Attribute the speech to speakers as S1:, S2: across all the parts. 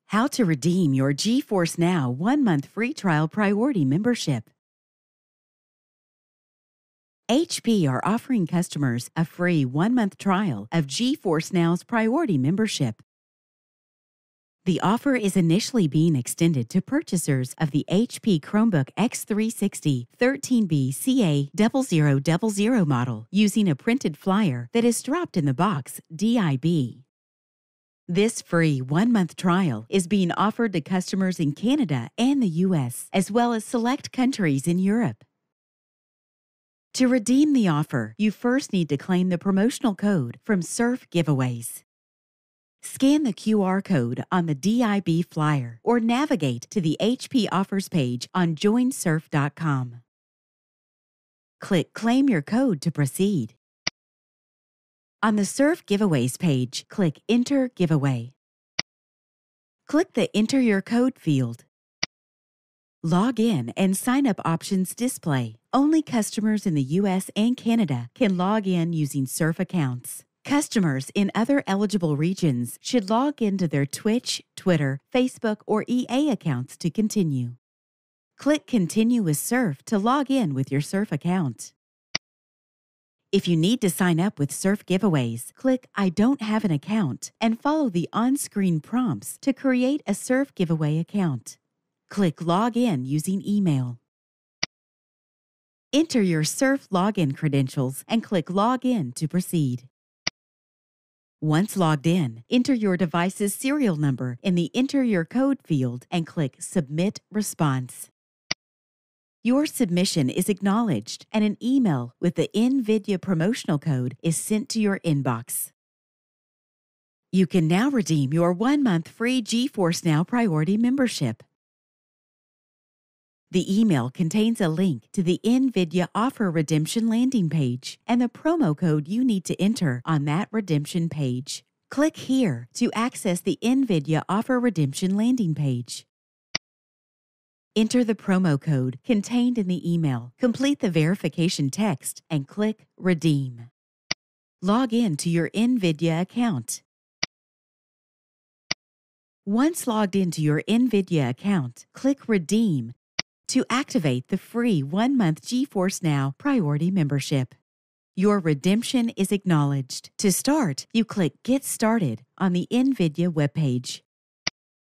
S1: How to redeem your GeForce Now 1-month free trial priority membership. HP are offering customers a free 1-month trial of GeForce Now's priority membership. The offer is initially being extended to purchasers of the HP Chromebook X360 13B CA0000 model using a printed flyer that is dropped in the box DIB. This free 1-month trial is being offered to customers in Canada and the US, as well as select countries in Europe. To redeem the offer, you first need to claim the promotional code from Surf Giveaways. Scan the QR code on the DIB flyer or navigate to the HP offers page on joinsurf.com. Click Claim Your Code to proceed. On the Surf Giveaways page, click Enter Giveaway. Click the Enter Your Code field. Log in and sign up options display. Only customers in the US and Canada can log in using Surf accounts. Customers in other eligible regions should log into their Twitch, Twitter, Facebook, or EA accounts to continue. Click Continue with Surf to log in with your Surf account. If you need to sign up with Surf Giveaways, click I don't have an account and follow the on-screen prompts to create a Surf Giveaway account. Click Log In using email. Enter your Surf login credentials and click Log In to proceed. Once logged in, enter your device's serial number in the Enter Your Code field and click Submit Response. Your submission is acknowledged and an email with the NVIDIA promotional code is sent to your inbox. You can now redeem your 1-month free GeForce Now Priority membership. The email contains a link to the NVIDIA offer redemption landing page and the promo code you need to enter on that redemption page. Click here to access the NVIDIA offer redemption landing page. Enter the promo code contained in the email, complete the verification text, and click Redeem. Log in to your NVIDIA account. Once logged into your NVIDIA account, click Redeem to activate the free 1-month GeForce Now Priority membership. Your redemption is acknowledged. To start, you click Get Started on the NVIDIA webpage.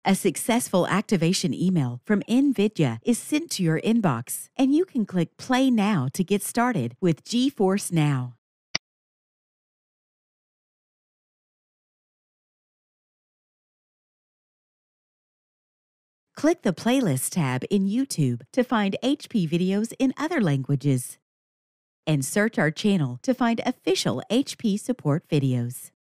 S1: A successful activation email from NVIDIA is sent to your inbox, and you can click Play Now to get started with GeForce Now. Click the Playlist tab in YouTube to find HP videos in other languages. And search our channel to find official HP support videos.